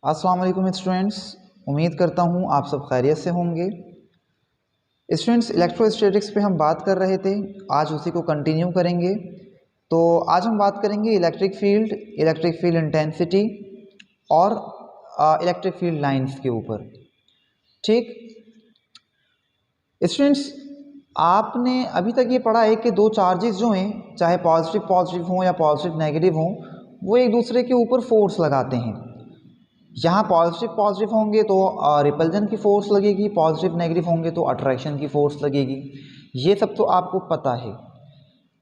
अस्सलाम वालेकुम स्टूडेंट्स, उम्मीद करता हूँ आप सब खैरियत से होंगे। स्टूडेंट्स, इलेक्ट्रोस्टैटिक्स पे हम बात कर रहे थे, आज उसी को कंटिन्यू करेंगे। तो आज हम बात करेंगे इलेक्ट्रिक फील्ड इंटेंसिटी और इलेक्ट्रिक फील्ड लाइंस के ऊपर। ठीक स्टूडेंट्स, आपने अभी तक ये पढ़ा है कि दो चार्जेस जो हैं, चाहे पॉजिटिव पॉजिटिव हों या पॉजिटिव नेगेटिव हों, वो एक दूसरे के ऊपर फोर्स लगाते हैं। यहाँ पॉजिटिव पॉजिटिव होंगे तो रिपल्जन की फोर्स लगेगी, पॉजिटिव नेगेटिव होंगे तो अट्रैक्शन की फोर्स लगेगी। ये सब तो आपको पता है,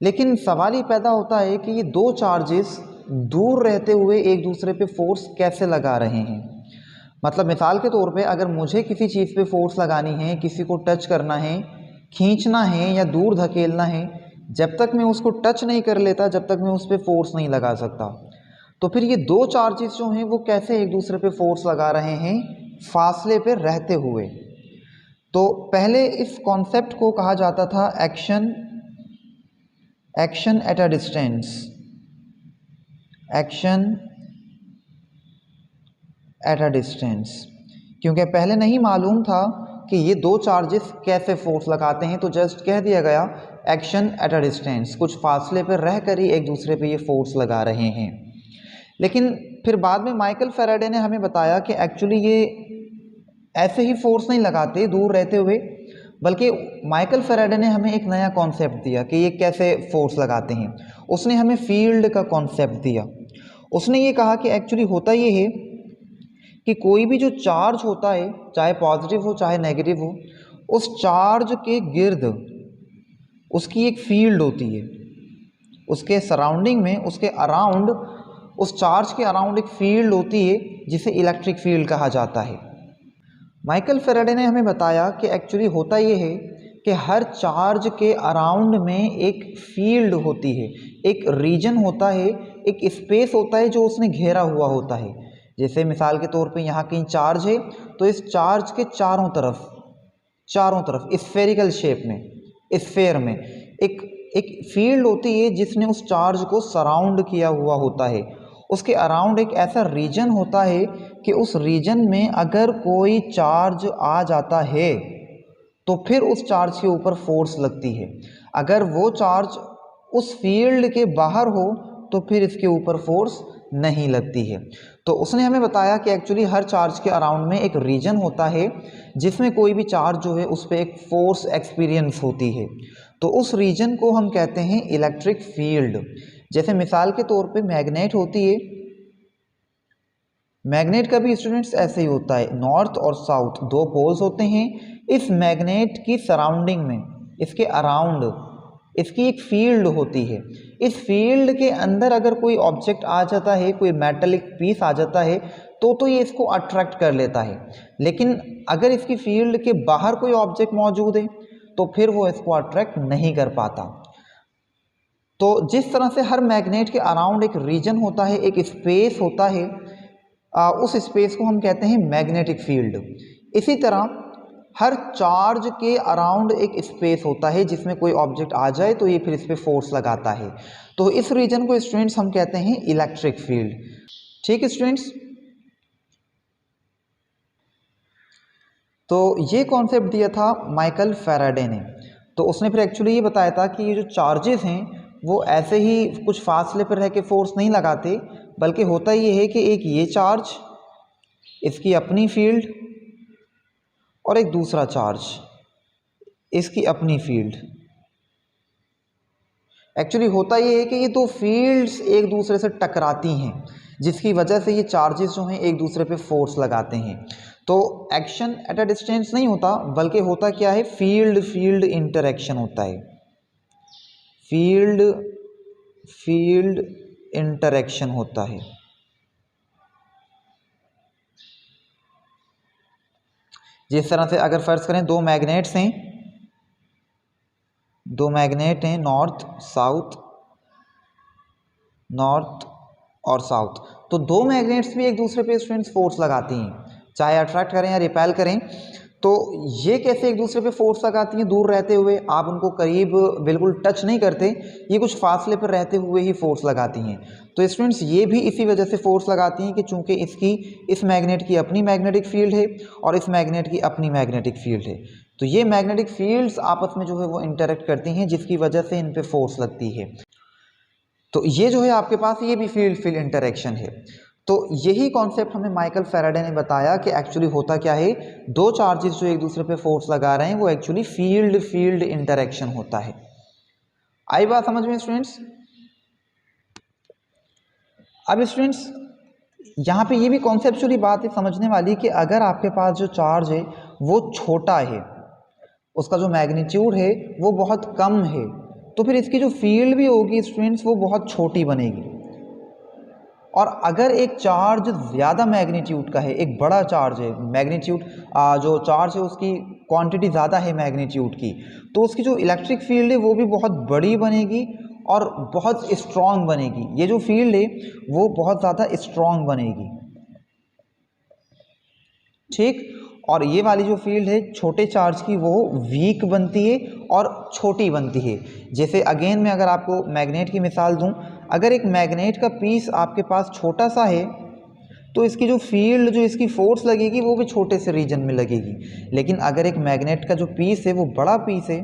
लेकिन सवाल ये पैदा होता है कि ये दो चार्जेस दूर रहते हुए एक दूसरे पे फोर्स कैसे लगा रहे हैं। मतलब मिसाल के तौर पे अगर मुझे किसी चीज़ पे फोर्स लगानी है, किसी को टच करना है, खींचना है या दूर धकेलना है, जब तक मैं उसको टच नहीं कर लेता, जब तक मैं उस पर फोर्स नहीं लगा सकता। तो फिर ये दो चार्जेस जो हैं वो कैसे एक दूसरे पे फोर्स लगा रहे हैं फासले पे रहते हुए। तो पहले इस कॉन्सेप्ट को कहा जाता था action at a distance. Action at a distance, क्योंकि पहले नहीं मालूम था कि ये दो चार्जेस कैसे फोर्स लगाते हैं, तो जस्ट कह दिया गया एक्शन एट अ डिस्टेंस, कुछ फासले पर रह कर ही एक दूसरे पे ये फोर्स लगा रहे हैं। लेकिन फिर बाद में माइकल फैराडे ने हमें बताया कि एक्चुअली ये ऐसे ही फोर्स नहीं लगाते दूर रहते हुए, बल्कि माइकल फैराडे ने हमें एक नया कॉन्सेप्ट दिया कि ये कैसे फोर्स लगाते हैं। उसने हमें फील्ड का कॉन्सेप्ट दिया। उसने ये कहा कि एक्चुअली होता ये है कि कोई भी जो चार्ज होता है, चाहे पॉजिटिव हो चाहे नेगेटिव हो, उस चार्ज के गिर्द उसकी एक फील्ड होती है। उसके सराउंडिंग में, उसके अराउंड, उस चार्ज के अराउंड एक फील्ड होती है जिसे इलेक्ट्रिक फील्ड कहा जाता है। माइकल फैराडे ने हमें बताया कि एक्चुअली होता ये है कि हर चार्ज के अराउंड में एक फील्ड होती है, एक रीजन होता है, एक स्पेस होता है जो उसने घेरा हुआ होता है। जैसे मिसाल के तौर पे यहाँ कहीं चार्ज है, तो इस चार्ज के चारों तरफ स्फेरिकल शेप में, स्फेयर में एक एक फील्ड होती है जिसने उस चार्ज को सराउंड किया हुआ होता है। उसके अराउंड एक ऐसा रीजन होता है कि उस रीजन में अगर कोई चार्ज आ जाता है तो फिर उस चार्ज के ऊपर फोर्स लगती है। अगर वो चार्ज उस फील्ड के बाहर हो तो फिर इसके ऊपर फोर्स नहीं लगती है। तो उसने हमें बताया कि एक्चुअली हर चार्ज के अराउंड में एक रीजन होता है जिसमें कोई भी चार्ज जो है उस पर एक फोर्स एक्सपीरियंस होती है। तो उस रीजन को हम कहते हैं इलेक्ट्रिक फील्ड। जैसे मिसाल के तौर पे मैग्नेट होती है, मैग्नेट का भी स्टूडेंट्स ऐसे ही होता है, नॉर्थ और साउथ दो पोल्स होते हैं। इस मैग्नेट की सराउंडिंग में, इसके अराउंड इसकी एक फील्ड होती है। इस फील्ड के अंदर अगर कोई ऑब्जेक्ट आ जाता है, कोई मेटालिक पीस आ जाता है, तो ये इसको अट्रैक्ट कर लेता है। लेकिन अगर इसकी फील्ड के बाहर कोई ऑब्जेक्ट मौजूद है तो फिर वो इसको अट्रैक्ट नहीं कर पाता। तो जिस तरह से हर मैग्नेट के अराउंड एक रीजन होता है, एक स्पेस होता है, उस स्पेस को हम कहते हैं मैग्नेटिक फील्ड। इसी तरह हर चार्ज के अराउंड एक स्पेस होता है जिसमें कोई ऑब्जेक्ट आ जाए तो ये फिर इस पर फोर्स लगाता है। तो इस रीजन को स्टूडेंट्स हम कहते हैं इलेक्ट्रिक फील्ड। ठीक है स्टूडेंट्स, तो ये कॉन्सेप्ट दिया था माइकल फैराडे ने। तो उसने फिर एक्चुअली ये बताया था कि ये जो चार्जेस हैं वो ऐसे ही कुछ फासले पर रह के फोर्स नहीं लगाते, बल्कि होता ये है कि एक ये चार्ज, इसकी अपनी फील्ड, और एक दूसरा चार्ज, इसकी अपनी फील्ड। एक्चुअली होता ये है कि ये दो फील्ड्स एक दूसरे से टकराती हैं, जिसकी वजह से ये चार्जेस जो हैं एक दूसरे पे फोर्स लगाते हैं। तो एक्शन एट अ डिस्टेंस नहीं होता, बल्कि होता क्या है, फील्ड फील्ड इंटरेक्शन होता है। फील्ड फील्ड इंटरेक्शन होता है। जिस तरह से अगर फर्ज करें दो मैग्नेट हैं नॉर्थ और साउथ, तो दो मैग्नेट्स भी एक दूसरे पे स्टूडेंट्स फोर्स लगाती हैं, चाहे अट्रैक्ट करें या रिपेल करें। तो ये कैसे एक दूसरे पे फोर्स लगाती हैं दूर रहते हुए, आप उनको करीब बिल्कुल टच नहीं करते, ये कुछ फासले पर रहते हुए ही फोर्स लगाती हैं। तो स्टूडेंट्स ये भी इसी वजह से फोर्स लगाती हैं कि चूंकि इस मैग्नेट की अपनी मैग्नेटिक फील्ड है और इस मैग्नेट की अपनी मैग्नेटिक फील्ड है, तो ये मैग्नेटिक फील्ड्स आपस में जो है वो इंटरेक्ट करती हैं, जिसकी वजह से इन पे फोर्स लगती है। तो ये जो है आपके पास ये भी फील्ड इंटरेक्शन है। तो यही कॉन्सेप्ट हमें माइकल फैराडे ने बताया कि एक्चुअली होता क्या है, दो चार्जेस जो एक दूसरे पे फोर्स लगा रहे हैं वो एक्चुअली फील्ड इंटरेक्शन होता है। आई बात समझ में स्टूडेंट्स? अब स्टूडेंट्स यहाँ पे ये भी कॉन्सेप्चुअली बात है समझने वाली कि अगर आपके पास जो चार्ज है वो छोटा है, उसका जो मैग्नीट्यूड है वो बहुत कम है, तो फिर इसकी जो फील्ड भी होगी स्टूडेंट्स वो बहुत छोटी बनेगी। और अगर एक चार्ज ज़्यादा मैग्नीट्यूड का है, एक बड़ा चार्ज है, मैग्नीट्यूड जो चार्ज है उसकी क्वांटिटी ज़्यादा है मैग्नीट्यूड की, तो उसकी जो इलेक्ट्रिक फील्ड है वो भी बहुत बड़ी बनेगी और बहुत स्ट्रॉन्ग बनेगी। ये जो फील्ड है वो बहुत ज़्यादा स्ट्रॉन्ग बनेगी, ठीक। और ये वाली जो फील्ड है छोटे चार्ज की वो वीक बनती है और छोटी बनती है। जैसे अगेन मैं अगर आपको मैग्नेट की मिसाल दूं, अगर एक मैग्नेट का पीस आपके पास छोटा सा है तो इसकी जो फील्ड, जो इसकी फोर्स लगेगी वो भी छोटे से रीजन में लगेगी। लेकिन अगर एक मैग्नेट का जो पीस है वो बड़ा पीस है,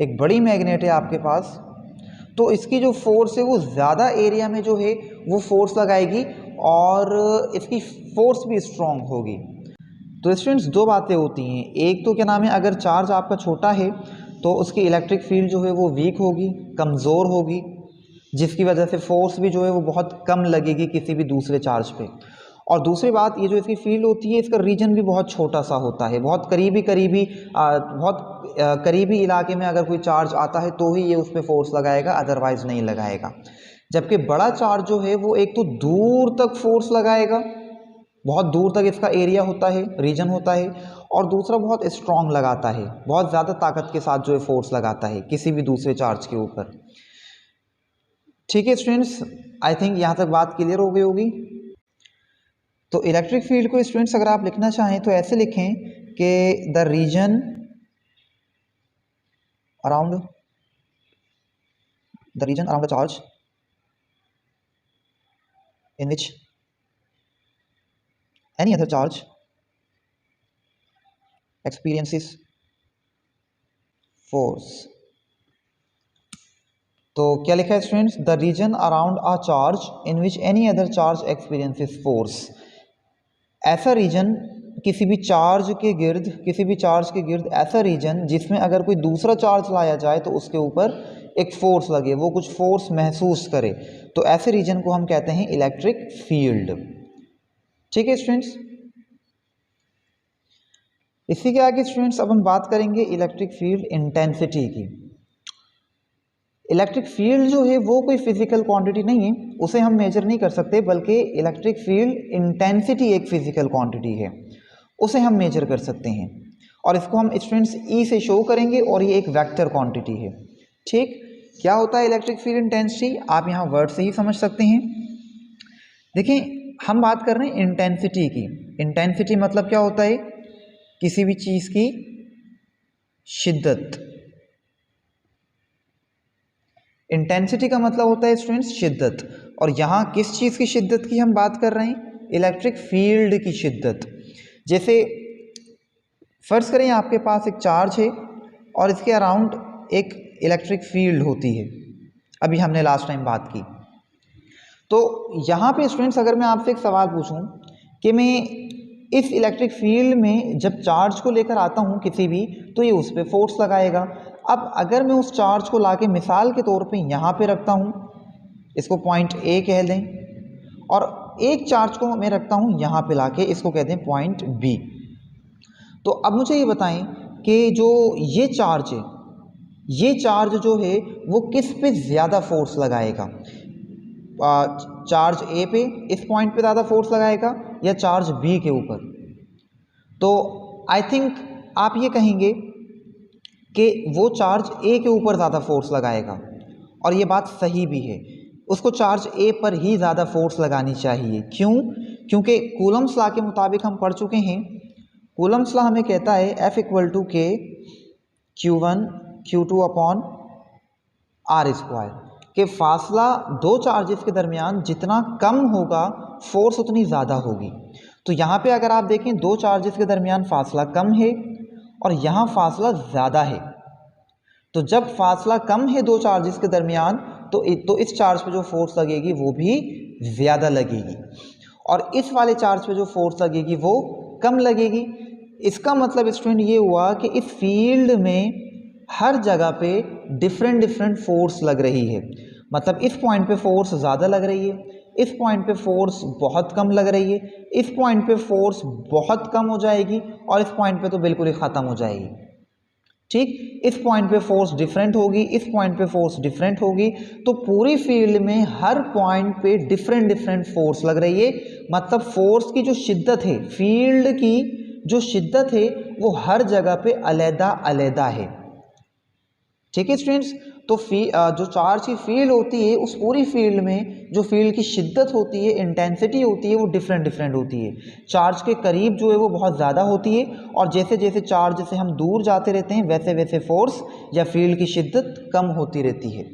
एक बड़ी मैग्नेट है आपके पास, तो इसकी जो फोर्स है वो ज़्यादा एरिया में जो है वो फोर्स लगाएगी और इसकी फोर्स भी स्ट्रॉन्ग होगी। तो स्टूडेंट्स दो बातें होती हैं, एक तो क्या नाम है, अगर चार्ज आपका छोटा है तो उसकी इलेक्ट्रिक फील्ड जो है वो वीक होगी, कमज़ोर होगी, जिसकी वजह से फोर्स भी जो है वो बहुत कम लगेगी किसी भी दूसरे चार्ज पे। और दूसरी बात, ये जो इसकी फील्ड होती है इसका रीजन भी बहुत छोटा सा होता है, बहुत करीबी इलाके में अगर कोई चार्ज आता है तो ही ये उस पर फोर्स लगाएगा, अदरवाइज नहीं लगाएगा। जबकि बड़ा चार्ज जो है वो एक तो दूर तक फोर्स लगाएगा, बहुत दूर तक इसका एरिया होता है, रीजन होता है, और दूसरा बहुत स्ट्रॉन्ग लगाता है, बहुत ज़्यादा ताकत के साथ जो है फोर्स लगाता है किसी भी दूसरे चार्ज के ऊपर। ठीक है स्टूडेंट्स, आई थिंक यहाँ तक बात क्लियर हो गई होगी। तो इलेक्ट्रिक फील्ड को स्टूडेंट्स अगर आप लिखना चाहें तो ऐसे लिखें कि the region around the charge in which any other charge experiences force। तो क्या लिखा है students, the region around a charge in which any other charge experiences force. ऐसा रीजन किसी भी चार्ज के गिर्द ऐसा रीजन जिसमें अगर कोई दूसरा चार्ज लाया जाए तो उसके ऊपर एक फोर्स लगे, वो कुछ फोर्स महसूस करे, तो ऐसे रीजन को हम कहते हैं इलेक्ट्रिक फील्ड। ठीक है स्टूडेंट्स, इसी के आगे स्टूडेंट्स अब हम बात करेंगे इलेक्ट्रिक फील्ड इंटेंसिटी की। इलेक्ट्रिक फील्ड जो है वो कोई फिजिकल क्वांटिटी नहीं है, उसे हम मेजर नहीं कर सकते, बल्कि इलेक्ट्रिक फील्ड इंटेंसिटी एक फिजिकल क्वांटिटी है, उसे हम मेजर कर सकते हैं। और इसको हम स्टूडेंट्स ई से शो करेंगे और ये एक वेक्टर क्वांटिटी है। ठीक, क्या होता है इलेक्ट्रिक फील्ड इंटेंसिटी, आप यहाँ वर्ड से ही समझ सकते हैं। देखिए हम बात कर रहे हैं इंटेंसिटी की। इंटेंसिटी मतलब क्या होता है, किसी भी चीज़ की शिद्दत। इंटेंसिटी का मतलब होता है स्टूडेंट्स शिद्दत, और यहाँ किस चीज़ की शिद्दत की हम बात कर रहे हैं, इलेक्ट्रिक फील्ड की शिद्दत। जैसे फर्ज करें आपके पास एक चार्ज है और इसके अराउंड एक इलेक्ट्रिक फील्ड होती है, अभी हमने लास्ट टाइम बात की। तो यहाँ पे स्टूडेंट्स अगर मैं आपसे एक सवाल पूछूं कि मैं इस इलेक्ट्रिक फील्ड में जब चार्ज को लेकर आता हूँ किसी भी, तो ये उस पर फोर्स लगाएगा। अब अगर मैं उस चार्ज को लाके मिसाल के तौर पे यहाँ पे रखता हूँ, इसको पॉइंट ए कह दें, और एक चार्ज को मैं रखता हूँ यहाँ पे लाके, इसको कहते हैं पॉइंट बी। तो अब मुझे ये बताएं कि जो ये चार्ज है, ये चार्ज जो है वो किस पे ज़्यादा फोर्स लगाएगा, चार्ज ए पे इस पॉइंट पे ज़्यादा फोर्स लगाएगा या चार्ज बी के ऊपर। तो आई थिंक आप ये कहेंगे कि वो चार्ज ए के ऊपर ज़्यादा फोर्स लगाएगा, और ये बात सही भी है, उसको चार्ज ए पर ही ज़्यादा फोर्स लगानी चाहिए। क्यों? क्योंकि कूलम्स लॉ के मुताबिक हम पढ़ चुके हैं, कूलम्स लॉ हमें कहता है F इक्वल टू के Q1 Q2 upon are square, के फासला दो चार्जेस के दरमियान जितना कम होगा फोर्स उतनी ज़्यादा होगी। तो यहाँ पे अगर आप देखें दो चार्जेस के दरमियान फासला कम है और यहाँ फासला ज़्यादा है, तो जब फासला कम है दो चार्जेस के दरमियान तो इस चार्ज पे जो फोर्स लगेगी वो भी ज़्यादा लगेगी और इस वाले चार्ज पे जो फोर्स लगेगी वो कम लगेगी। इसका मतलब स्टूडेंट ये हुआ कि इस फील्ड में हर जगह पे डिफरेंट फोर्स लग रही है। मतलब इस पॉइंट पे फोर्स ज़्यादा लग रही है, इस पॉइंट पे फोर्स बहुत कम लग रही है, इस पॉइंट पे फोर्स बहुत कम हो जाएगी और इस पॉइंट पे तो बिल्कुल ही ख़त्म हो जाएगी। ठीक, इस पॉइंट पे फोर्स डिफरेंट होगी, इस पॉइंट पे फोर्स डिफरेंट होगी। तो पूरी फील्ड में हर पॉइंट पे डिफरेंट फोर्स लग रही है। मतलब फोर्स की जो शिद्दत है, फील्ड की जो शिद्दत है वो हर जगह पे अलग-अलग है। ठीक है स्टूडेंट्स, तो जो चार्ज की फील्ड होती है उस पूरी फील्ड में जो फील्ड की शिद्दत होती है, इंटेंसिटी होती है, वो डिफरेंट होती है। चार्ज के करीब जो है वो बहुत ज़्यादा होती है और जैसे जैसे चार्ज से हम दूर जाते रहते हैं वैसे वैसे फोर्स या फील्ड की शिद्दत कम होती रहती है।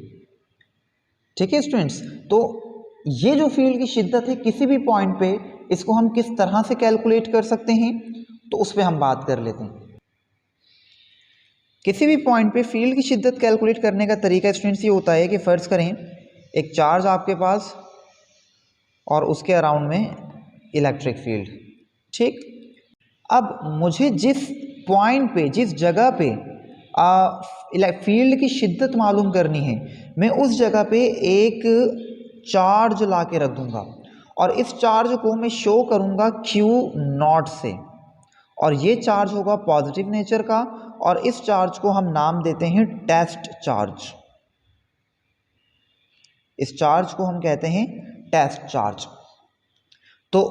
ठीक है स्टूडेंट्स, तो ये जो फील्ड की शिद्दत है किसी भी पॉइंट पे इसको हम किस तरह से कैलकुलेट कर सकते हैं, तो उस पर हम बात कर लेते हैं। किसी भी पॉइंट पे फील्ड की शिद्दत कैलकुलेट करने का तरीका स्टूडेंट्स ये होता है कि फ़र्ज़ करें एक चार्ज आपके पास और उसके अराउंड में इलेक्ट्रिक फील्ड। ठीक, अब मुझे जिस पॉइंट पे, जिस जगह पे फील्ड की शिद्दत मालूम करनी है, मैं उस जगह पे एक चार्ज ला के रख दूंगा और इस चार्ज को मैं शो करूंगा Q0 से और ये चार्ज होगा पॉजिटिव नेचर का और इस चार्ज को हम नाम देते हैं टेस्ट चार्ज। इस चार्ज को हम कहते हैं टेस्ट चार्ज। तो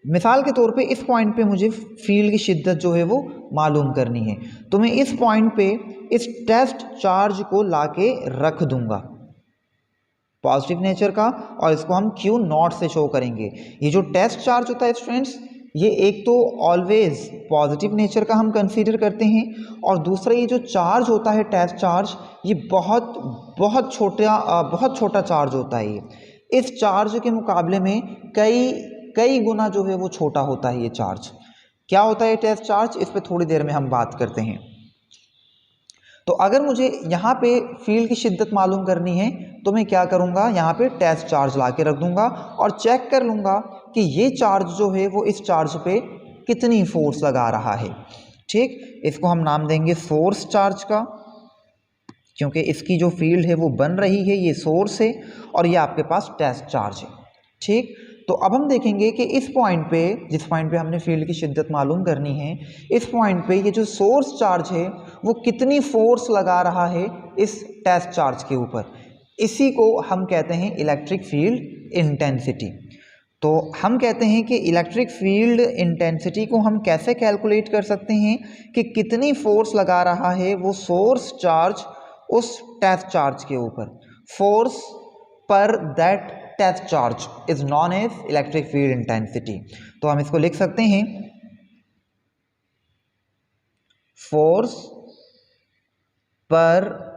मिसाल के तौर पे इस पॉइंट पे मुझे फील्ड की शिद्दत जो है वो मालूम करनी है, तो मैं इस पॉइंट पे इस टेस्ट चार्ज को लाके रख दूंगा पॉजिटिव नेचर का और इसको हम Q0 से शो करेंगे। ये जो टेस्ट चार्ज होता है स्टूडेंट्स, ये एक तो ऑलवेज पॉजिटिव नेचर का हम कंसीडर करते हैं और दूसरा ये जो चार्ज होता है टेस्ट चार्ज, ये बहुत छोटा चार्ज होता है। ये इस चार्ज के मुकाबले में कई गुना जो है वो छोटा होता है ये चार्ज। क्या होता है टेस्ट चार्ज, इस पर थोड़ी देर में हम बात करते हैं। तो अगर मुझे यहाँ पे फील्ड की शिद्दत मालूम करनी है तो मैं क्या करूँगा, यहाँ पे टेस्ट चार्ज ला के रख दूंगा और चेक कर लूँगा कि ये चार्ज जो है वो इस चार्ज पे कितनी फोर्स लगा रहा है। ठीक, इसको हम नाम देंगे सोर्स चार्ज का, क्योंकि इसकी जो फील्ड है वो बन रही है, ये सोर्स है और ये आपके पास टेस्ट चार्ज है। ठीक, तो अब हम देखेंगे कि इस पॉइंट पे, जिस पॉइंट पे हमने फील्ड की शिद्दत मालूम करनी है, इस पॉइंट पे ये जो सोर्स चार्ज है वो कितनी फोर्स लगा रहा है इस टेस्ट चार्ज के ऊपर। इसी को हम कहते हैं इलेक्ट्रिक फील्ड इंटेंसिटी। तो हम कहते हैं कि इलेक्ट्रिक फील्ड इंटेंसिटी को हम कैसे कैलकुलेट कर सकते हैं कि कितनी फोर्स लगा रहा है वो सोर्स चार्ज उस टेस्ट चार्ज के ऊपर। Force per that test charge is known as electric field intensity. तो हम इसको लिख सकते हैं force per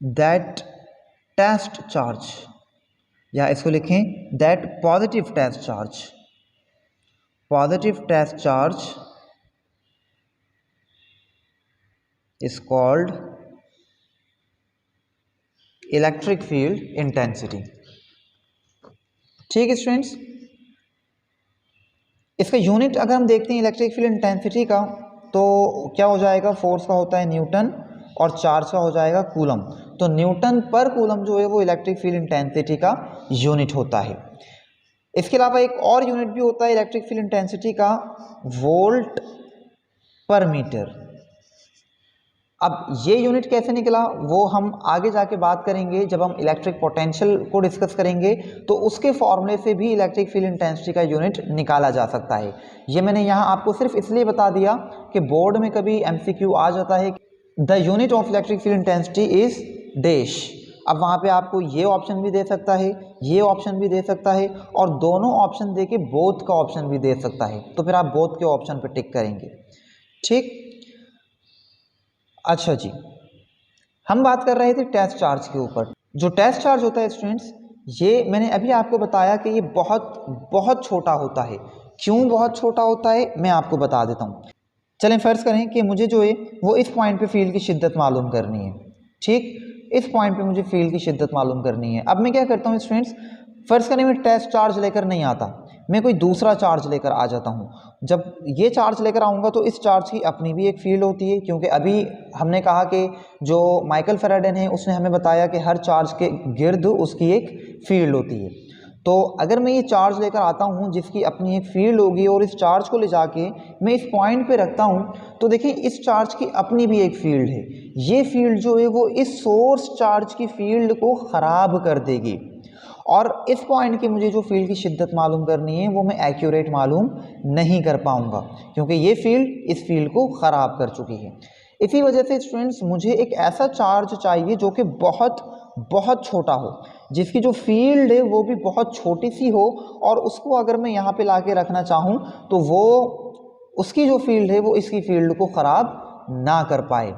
that test charge, या इसको लिखें that positive test charge. Positive test charge is called electric field intensity. ठीक है स्टूडेंट्स, इसका यूनिट अगर हम देखते हैं इलेक्ट्रिक फील्ड इंटेंसिटी का, तो क्या हो जाएगा, फोर्स का होता है न्यूटन और चार्ज का हो जाएगा कूलम। तो न्यूटन पर कूलम जो है वो इलेक्ट्रिक फील्ड इंटेंसिटी का यूनिट होता है। इसके अलावा एक और यूनिट भी होता है इलेक्ट्रिक फील्ड इंटेंसिटी का, वोल्ट पर मीटर। अब ये यूनिट कैसे निकला वो हम आगे जाके बात करेंगे जब हम इलेक्ट्रिक पोटेंशियल को डिस्कस करेंगे, तो उसके फॉर्मूले से भी इलेक्ट्रिक फील्ड इंटेंसिटी का यूनिट निकाला जा सकता है। ये मैंने यहाँ आपको सिर्फ इसलिए बता दिया कि बोर्ड में कभी MCQ आ जाता है, the unit of electric field intensity is dash. अब वहाँ पे आपको ये ऑप्शन भी दे सकता है, ये ऑप्शन भी दे सकता है, और दोनों ऑप्शन दे के बोथ का ऑप्शन भी दे सकता है, तो फिर आप बोथ के ऑप्शन पे टिक करेंगे। ठीक, अच्छा जी, हम बात कर रहे थे टेस्ट चार्ज के ऊपर। जो टेस्ट चार्ज होता है स्टूडेंट्स, ये मैंने अभी आपको बताया कि ये बहुत बहुत छोटा होता है। क्यों बहुत छोटा होता है मैं आपको बता देता हूँ। चलें फ़र्ज़ करें कि मुझे जो है वो इस पॉइंट पे फील्ड की शिद्दत मालूम करनी है। ठीक, इस पॉइंट पे मुझे फील्ड की शिद्दत मालूम करनी है। अब मैं क्या करता हूँ स्टूडेंट्स, फ़र्ज़ करें मैं टेस्ट चार्ज लेकर नहीं आता, मैं कोई दूसरा चार्ज लेकर आ जाता हूँ। जब ये चार्ज लेकर आऊँगा तो इस चार्ज की अपनी भी एक फील्ड होती है, क्योंकि अभी हमने कहा कि जो माइकल फैराडे है उसने हमें बताया कि हर चार्ज के गिर्द उसकी एक फील्ड होती है। तो अगर मैं ये चार्ज लेकर आता हूँ जिसकी अपनी एक फील्ड होगी और इस चार्ज को ले जाके मैं इस पॉइंट पे रखता हूँ, तो देखिए इस चार्ज की अपनी भी एक फील्ड है। ये फील्ड जो है वो इस सोर्स चार्ज की फील्ड को ख़राब कर देगी, और इस पॉइंट की मुझे जो फील्ड की शिद्दत मालूम करनी है वो मैं एक्यूरेट मालूम नहीं कर पाऊँगा, क्योंकि ये फील्ड इस फील्ड को ख़राब कर चुकी है। इसी वजह से स्टूडेंट्स मुझे एक ऐसा चार्ज चाहिए जो कि बहुत बहुत छोटा हो, जिसकी जो फील्ड है वो भी बहुत छोटी सी हो, और उसको अगर मैं यहाँ पे ला के रखना चाहूँ तो वो उसकी जो फील्ड है वो इसकी फील्ड को ख़राब ना कर पाए,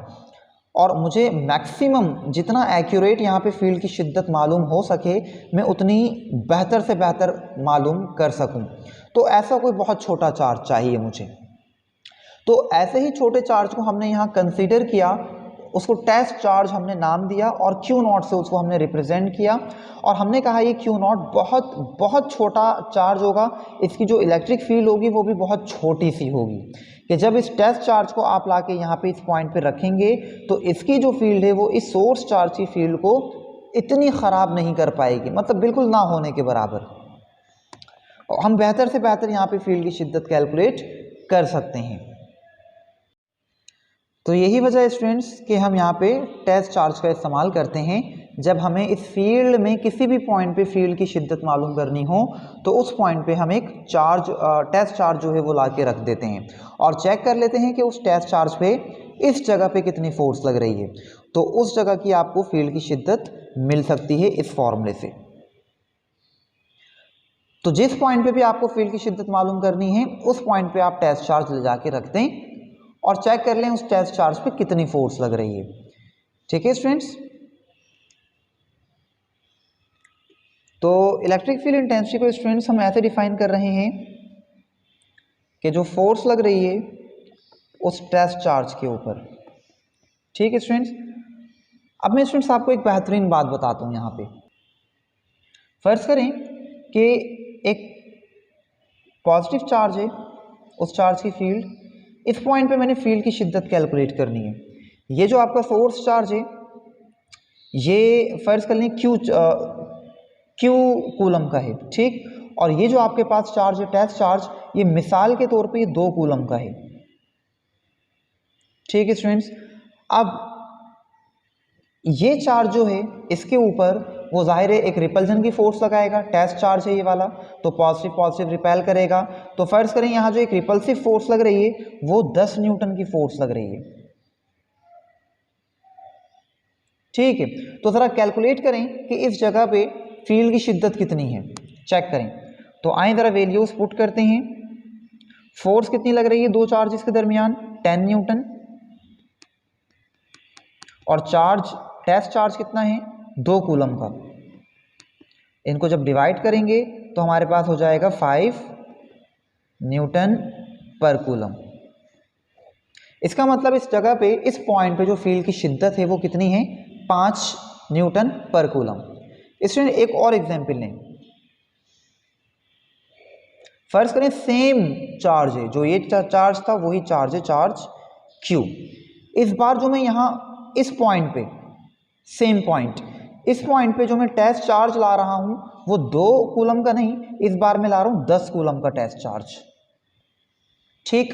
और मुझे मैक्सिमम जितना एक्यूरेट यहाँ पे फील्ड की शिद्दत मालूम हो सके मैं उतनी बेहतर से बेहतर मालूम कर सकूँ। तो ऐसा कोई बहुत छोटा चार्ज चाहिए मुझे। तो ऐसे ही छोटे चार्ज को हमने यहाँ कंसीडर किया, उसको टेस्ट चार्ज हमने नाम दिया और Q0 से उसको हमने रिप्रेजेंट किया, और हमने कहा ये Q0 बहुत बहुत छोटा चार्ज होगा, इसकी जो इलेक्ट्रिक फील्ड होगी वो भी बहुत छोटी सी होगी, कि जब इस टेस्ट चार्ज को आप लाके यहाँ पे इस पॉइंट पे रखेंगे तो इसकी जो फील्ड है वो इस सोर्स चार्ज की फील्ड को इतनी ख़राब नहीं कर पाएगी, मतलब बिल्कुल ना होने के बराबर। और हम बेहतर से बेहतर यहाँ पे फील्ड की शिद्दत कैलकुलेट कर सकते हैं। तो यही वजह है स्टूडेंट्स कि हम यहाँ पे टेस्ट चार्ज का इस्तेमाल करते हैं। जब हमें इस फील्ड में किसी भी पॉइंट पे फील्ड की शिद्दत मालूम करनी हो तो उस पॉइंट पे हम एक टेस्ट चार्ज जो है वो ला के रख देते हैं और चेक कर लेते हैं कि उस टेस्ट चार्ज पे इस जगह पे कितनी फोर्स लग रही है, तो उस जगह की आपको फील्ड की शिद्दत मिल सकती है इस फॉर्मूले से। तो जिस पॉइंट पे भी आपको फील्ड की शिद्दत मालूम करनी है उस पॉइंट पे आप टेस्ट चार्ज ले जाके रख दें और चेक कर लें उस टेस्ट चार्ज पे कितनी फोर्स लग रही है। ठीक है स्टूडेंट्स, तो इलेक्ट्रिक फील्ड इंटेंसिटी को स्टूडेंट्स हम ऐसे डिफाइन कर रहे हैं कि जो फोर्स लग रही है उस टेस्ट चार्ज के ऊपर। ठीक है स्टूडेंट्स, अब मैं स्टूडेंट्स आपको एक बेहतरीन बात बताता हूँ। यहाँ पे फर्ज करें कि एक पॉजिटिव चार्ज है, उस चार्ज की फील्ड, इस पॉइंट पे मैंने फील्ड की शिद्दत कैलकुलेट करनी है। ये जो आपका सोर्स चार्ज है ये फर्ज कर लें क्यू कूलम का है, ठीक, और ये जो आपके पास चार्ज है टेस्ट चार्ज, ये मिसाल के तौर पे ये 2 कूलम का है। ठीक है स्टूडेंट्स, अब ये चार्ज जो है इसके ऊपर वो जाहिर है एक रिपल्जन की फोर्स लगाएगा, टेस्ट चार्ज है ये वाला, तो पॉजिटिव पॉजिटिव रिपेल करेगा। तो फर्ज करें यहाँ जो एक रिपल्सिव फोर्स लग रही है वो 10 न्यूटन की फोर्स लग रही है। ठीक है, तो ज़रा कैलकुलेट करें कि इस जगह पे फील्ड की शिद्दत कितनी है, चेक करें। तो आए ज़रा वैल्यूज पुट करते हैं। फोर्स कितनी लग रही है दो चार्जेस के दरमियान, 10 न्यूटन, और चार्ज टेस्ट चार्ज कितना है 2 कूलम का। इनको जब डिवाइड करेंगे तो हमारे पास हो जाएगा 5 न्यूटन पर कूलम। इसका मतलब इस जगह पे इस पॉइंट पे जो फील्ड की शिद्दत है वो कितनी है, 5 न्यूटन पर कूलम। इसमें एक और एग्जांपल लें, फर्ज करें सेम चार्ज है, जो ये चार्ज था वही चार्ज है, चार्ज Q। इस बार जो मैं यहाँ इस पॉइंट पे सेम पॉइंट, इस पॉइंट पे जो मैं टेस्ट चार्ज ला रहा हूँ वो 2 कूलम का नहीं, इस बार मैं ला रहा हूँ 10 कूलम का टेस्ट चार्ज। ठीक,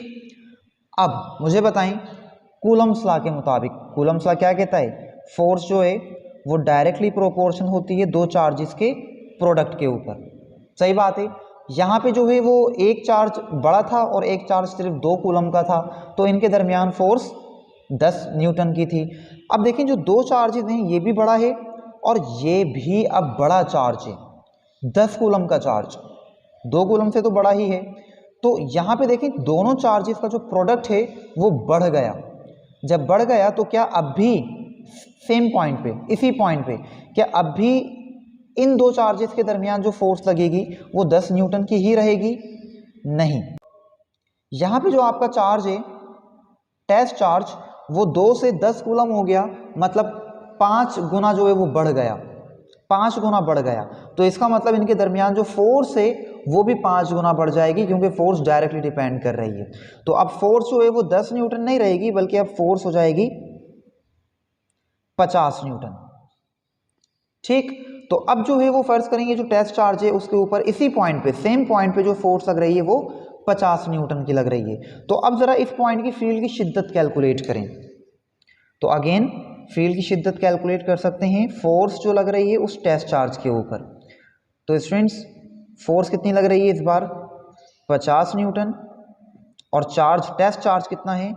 अब मुझे बताएं कूलम्स लॉ के मुताबिक, कूलम्स लॉ क्या कहता है, फोर्स जो है वो डायरेक्टली प्रोपोर्शन होती है 2 चार्जेस के प्रोडक्ट के ऊपर। सही बात है, यहाँ पे जो है वो एक चार्ज बड़ा था और एक चार्ज सिर्फ 2 कूलम का था, तो इनके दरमियान फोर्स 10 न्यूटन की थी। अब देखें जो 2 चार्जेस हैं ये भी बड़ा है और ये भी अब बड़ा चार्ज है, 10 कूलम का चार्ज, 2 कूलम से तो बड़ा ही है। तो यहाँ पे देखें दोनों चार्जेस का जो प्रोडक्ट है वो बढ़ गया। जब बढ़ गया तो क्या अब भी सेम पॉइंट पे, इसी पॉइंट पे, क्या अब भी इन दो चार्जेस के दरमियान जो फोर्स लगेगी वो 10 न्यूटन की ही रहेगी? नहीं। यहाँ पे जो आपका चार्ज है, टेस्ट चार्ज, वो 2 से 10 कूलम हो गया, मतलब 5 गुना जो है वो बढ़ गया, 5 गुना बढ़ गया। तो इसका मतलब इनके दरमियान जो फोर्स है वो भी 5 गुना बढ़ जाएगी, क्योंकि फोर्स डायरेक्टली डिपेंड कर रही है। तो अब फोर्स जो है वो 10 न्यूटन नहीं रहेगी, बल्कि अब फोर्स हो जाएगी 50 न्यूटन। ठीक, तो अब जो है वो फर्ज करेंगे जो टेस्ट चार्ज है उसके ऊपर इसी पॉइंट पे, सेम पॉइंट पे जो फोर्स लग रही है वो 50 न्यूटन की लग रही है। तो अब जरा इस पॉइंट की फील्ड की शिद्दत कैलकुलेट करें। तो अगेन फील्ड की शिद्दत कैलकुलेट कर सकते हैं, फोर्स जो लग रही है उस टेस्ट चार्ज के ऊपर। तो स्टूडेंट्स फोर्स कितनी लग रही है इस बार? 50 न्यूटन, और चार्ज, टेस्ट चार्ज कितना है?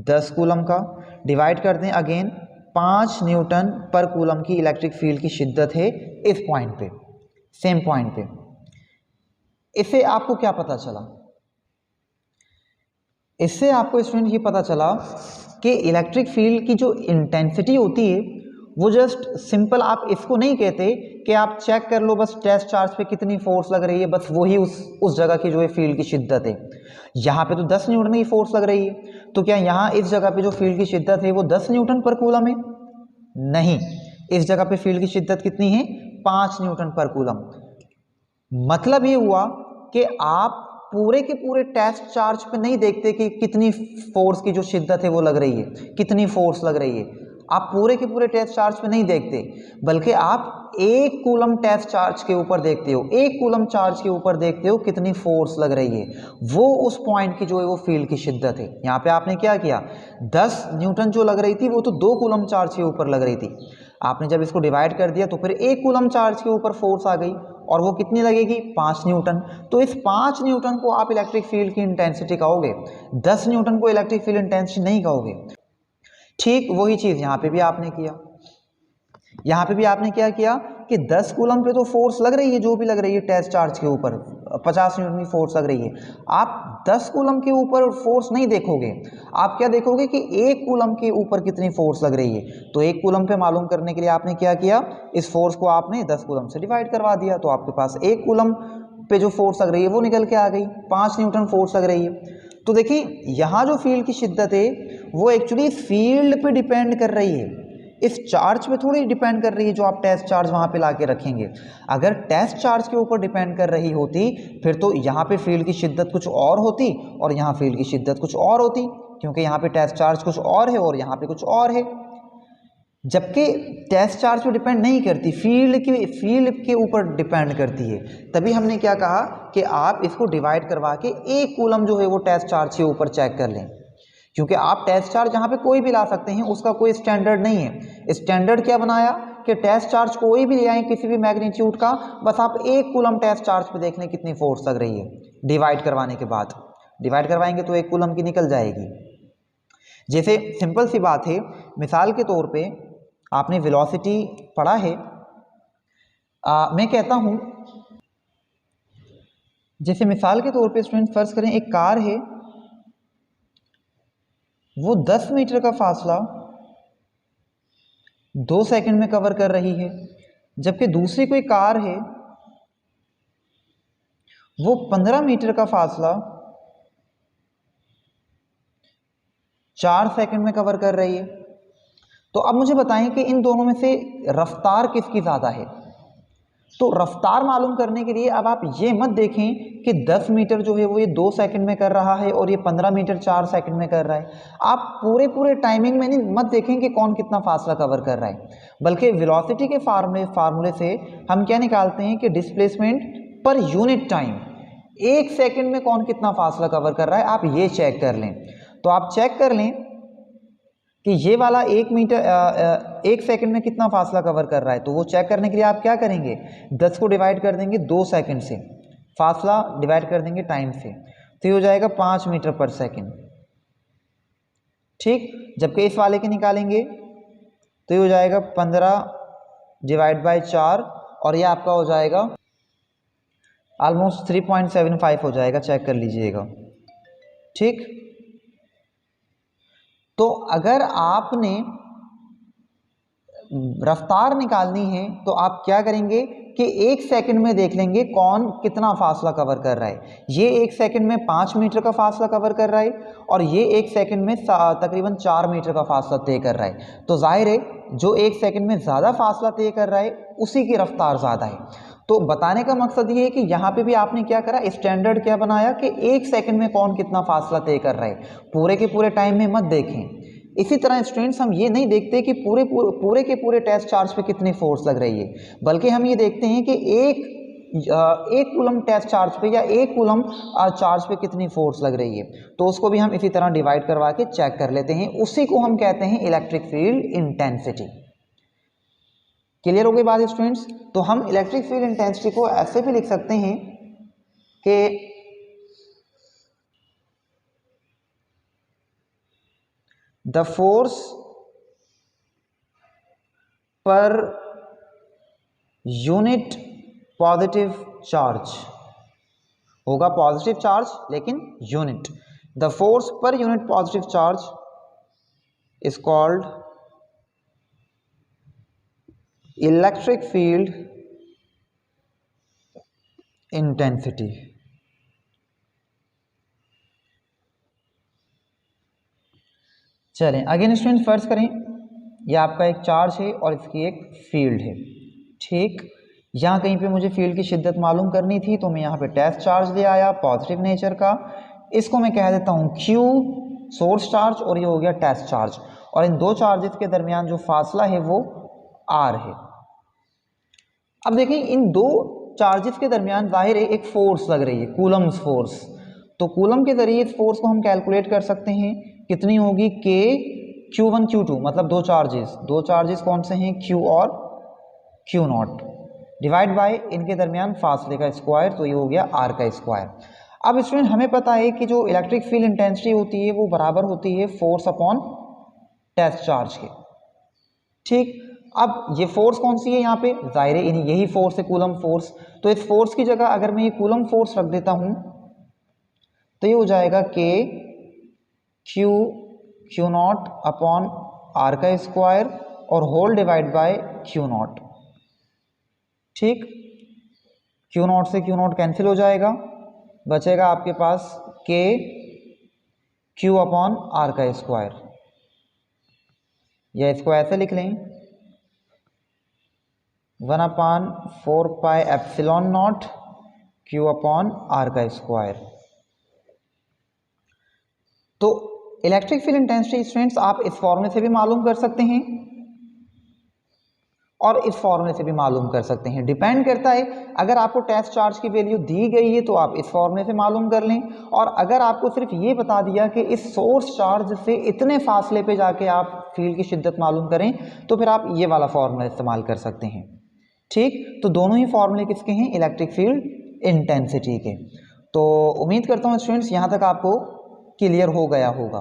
10 कूलम का। डिवाइड कर दें, अगेन 5 न्यूटन पर कूलम की इलेक्ट्रिक फील्ड की शिद्दत है इस पॉइंट पे, सेम पॉइंट पे। इससे आपको क्या पता चला? इससे आपको स्टूडेंट ये पता चला कि इलेक्ट्रिक फील्ड की जो इंटेंसिटी होती है वो जस्ट सिंपल, आप इसको नहीं कहते कि आप चेक कर लो बस टेस्ट चार्ज पे कितनी फोर्स लग रही है, बस वही उस जगह की जो है फील्ड की शिद्दत है। यहाँ पे तो 10 न्यूटन की फोर्स लग रही है, तो क्या यहाँ इस जगह पे जो फील्ड की शिद्दत है वो 10 न्यूटन पर कूलम है? नहीं, इस जगह पे फील्ड की शिद्दत कितनी है? 5 न्यूटन पर कूलम। मतलब ये हुआ कि आप पूरे के पूरे टेस्ट चार्ज पे नहीं देखते कि कितनी फोर्स की जो शिद्दत है वो लग रही है, कितनी फोर्स लग रही है, आप पूरे के पूरे टेस्ट चार्ज पे नहीं देखते, बल्कि आप 1 कूलम टेस्ट चार्ज के ऊपर देखते हो, 1 कूलम चार्ज के ऊपर देखते हो कितनी फोर्स लग रही है, वो उस पॉइंट की जो है वो फील्ड की शिद्दत है। यहाँ पे आपने क्या किया, 10 न्यूटन जो लग रही थी वो तो 2 कूलम चार्ज के ऊपर लग रही थी, आपने जब इसको डिवाइड कर दिया तो फिर 1 कूलम चार्ज के ऊपर फोर्स आ गई, और वो कितनी लगेगी? 5 न्यूटन। तो इस 5 न्यूटन को आप इलेक्ट्रिक फील्ड की इंटेंसिटी कहोगे, 10 न्यूटन को इलेक्ट्रिक फील्ड इंटेंसिटी नहीं कहोगे। ठीक वही चीज़ यहाँ पे भी आपने किया। यहाँ पे भी आपने क्या किया कि 10 कूलम पे तो फोर्स लग रही है, जो भी लग रही है टेस्ट चार्ज के ऊपर 50 न्यूटन की फोर्स लग रही है, आप 10 कूलम के ऊपर फोर्स नहीं देखोगे, आप क्या देखोगे कि 1 कूलम के ऊपर कितनी फोर्स लग रही है। तो 1 कूलम पे मालूम करने के लिए आपने क्या किया, इस फोर्स को आपने 10 कूलम से डिवाइड करवा दिया, तो आपके पास 1 कूलम पे जो फोर्स लग रही है वो निकल के आ गई, 5 न्यूटन फोर्स लग रही है। तो देखिए यहाँ जो फील्ड की शिद्दत है वो एक्चुअली फील्ड पे डिपेंड कर रही है, इस चार्ज पे थोड़ी डिपेंड कर रही है जो आप टेस्ट चार्ज वहाँ पे लाके रखेंगे। अगर टेस्ट चार्ज के ऊपर डिपेंड कर रही होती फिर तो यहाँ पे फील्ड की शिद्दत कुछ और होती और यहाँ फील्ड की शिद्दत कुछ और होती, क्योंकि यहाँ पे टेस्ट चार्ज कुछ और है और यहाँ पे कुछ और है। जबकि टेस्ट चार्ज पे डिपेंड नहीं करती, फील्ड के ऊपर डिपेंड करती है। तभी हमने क्या कहा कि आप इसको डिवाइड करवा के 1 कूलम जो है वो टेस्ट चार्ज के ऊपर चेक कर लें, क्योंकि आप टेस्ट चार्ज यहाँ पे कोई भी ला सकते हैं, उसका कोई स्टैंडर्ड नहीं है। स्टैंडर्ड क्या बनाया कि टेस्ट चार्ज कोई भी ले आए किसी भी मैग्नीट्यूड का, बस आप 1 कूलम टेस्ट चार्ज पे देख लें कितनी फोर्स लग रही है, डिवाइड करवाने के बाद, डिवाइड करवाएंगे तो 1 कूलम की निकल जाएगी। जैसे सिंपल सी बात है, मिसाल के तौर पे आपने वेलोसिटी पढ़ा है, मैं कहता हूँ, जैसे मिसाल के तौर पे स्टूडेंट फर्ज करें एक कार है, वो 10 मीटर का फासला 2 सेकंड में कवर कर रही है, जबकि दूसरी कोई कार है वो 15 मीटर का फासला 4 सेकंड में कवर कर रही है। तो अब मुझे बताएं कि इन दोनों में से रफ्तार किसकी ज़्यादा है। तो रफ्तार मालूम करने के लिए अब आप ये मत देखें कि 10 मीटर जो है वो ये 2 सेकंड में कर रहा है और ये 15 मीटर 4 सेकंड में कर रहा है। आप पूरे टाइमिंग में नहीं मत देखें कि कौन कितना फासला कवर कर रहा है, बल्कि वेलोसिटी के फार्मूले से हम क्या निकालते हैं कि displacement per unit time, 1 second में कौन कितना फासला कवर कर रहा है, आप ये चेक कर लें। तो आप चेक कर लें कि ये वाला 1 सेकंड में कितना फासला कवर कर रहा है। तो वो चेक करने के लिए आप क्या करेंगे, 10 को डिवाइड कर देंगे 2 सेकंड से, फासला डिवाइड कर देंगे टाइम से, तो ये हो जाएगा 5 मीटर पर सेकंड। ठीक, जबकि इस वाले के निकालेंगे तो ये हो जाएगा 15 डिवाइड बाय 4 और ये आपका हो जाएगा ऑलमोस्ट 3.75 हो जाएगा, चेक कर लीजिएगा। ठीक, तो अगर आपने रफ्तार निकालनी है तो आप क्या करेंगे कि 1 सेकंड में देख लेंगे कौन कितना फासला कवर कर रहा है। ये 1 सेकंड में 5 मीटर का फासला कवर कर रहा है और ये 1 सेकंड में तकरीबन 4 मीटर का फासला तय कर रहा है। तो जाहिर है जो 1 सेकंड में ज़्यादा फासला तय कर रहा है उसी की रफ्तार ज़्यादा है। तो बताने का मकसद ये है कि यहाँ पे भी आपने क्या करा, स्टैंडर्ड क्या बनाया कि 1 सेकंड में कौन कितना फासला तय कर रहा है, पूरे के पूरे टाइम में मत देखें। इसी तरह स्टूडेंट्स हम ये नहीं देखते कि पूरे के पूरे टेस्ट चार्ज पे कितनी फोर्स लग रही है, बल्कि हम ये देखते हैं कि एक कूलम टेस्ट चार्ज पे या एक कूलम चार्ज पे कितनी फोर्स लग रही है। तो उसको भी हम इसी तरह डिवाइड करवा के चेक कर लेते हैं। उसी को हम कहते हैं इलेक्ट्रिक फील्ड इंटेंसिटी। क्लियर हो गई बात स्टूडेंट्स? तो हम इलेक्ट्रिक फील्ड इंटेंसिटी को ऐसे भी लिख सकते हैं कि the force per unit positive charge होगा, पॉजिटिव चार्ज लेकिन unit. The force per unit positive charge is called electric field intensity. चलें अगेन स्टूडेंट, फर्ज करें ये आपका एक चार्ज है और इसकी एक फील्ड है। ठीक, यहाँ कहीं पे मुझे फील्ड की शिद्दत मालूम करनी थी तो मैं यहाँ पे टेस्ट चार्ज ले आया पॉजिटिव नेचर का, इसको मैं कह देता हूँ Q सोर्स चार्ज और ये हो गया टेस्ट चार्ज, और इन दो चार्जेस के दरमियान जो फासला है वो R है। अब देखें इन दो चार्जेस के दरमियान जाहिर है एक फोर्स लग रही है, कूलम्स फोर्स। तो कूलम के जरिए इस फोर्स को हम कैलकुलेट कर सकते हैं, कितनी होगी K Q1 Q2, मतलब दो चार्जेस कौन से हैं, Q और Q0, डिवाइड बाय इनके दरमियान फासले का स्क्वायर, तो ये हो गया R का स्क्वायर। अब स्टूडेंट हमें पता है कि जो इलेक्ट्रिक फील्ड इंटेंसिटी होती है वो बराबर होती है फोर्स अपॉन टेस्ट चार्ज के। ठीक, अब ये फोर्स कौन सी है यहाँ पे, जाहिर है यही फोर्स है कूलम फोर्स। तो इस फोर्स की जगह अगर मैं ये कूलम फोर्स रख देता हूँ तो ये हो जाएगा K Q0 अपॉन R का स्क्वायर और होल डिवाइड बाय Q0। ठीक, Q0 से Q0 कैंसिल हो जाएगा, बचेगा आपके पास K Q अपॉन R का स्क्वायर, या इसको ऐसे लिख लें 1/4 pi epsilon not Q upon R का स्क्वायर। तो इलेक्ट्रिक फील्ड इंटेंसिटी स्टूडेंट्स आप इस फॉर्मूले से भी मालूम कर सकते हैं और इस फॉर्मूले से भी मालूम कर सकते हैं, डिपेंड करता है। अगर आपको टेस्ट चार्ज की वैल्यू दी गई है तो आप इस फॉर्मूले से मालूम कर लें, और अगर आपको सिर्फ ये बता दिया कि इस सोर्स चार्ज से इतने फासले पे जाके आप फील्ड की शिद्दत मालूम करें तो फिर आप ये वाला फॉर्मूला इस्तेमाल कर सकते हैं। ठीक, तो दोनों ही फॉर्मूले किसके हैं, इलेक्ट्रिक फील्ड इंटेंसिटी के। तो उम्मीद करता हूँ स्टूडेंट्स यहाँ तक आपको क्लियर हो गया होगा।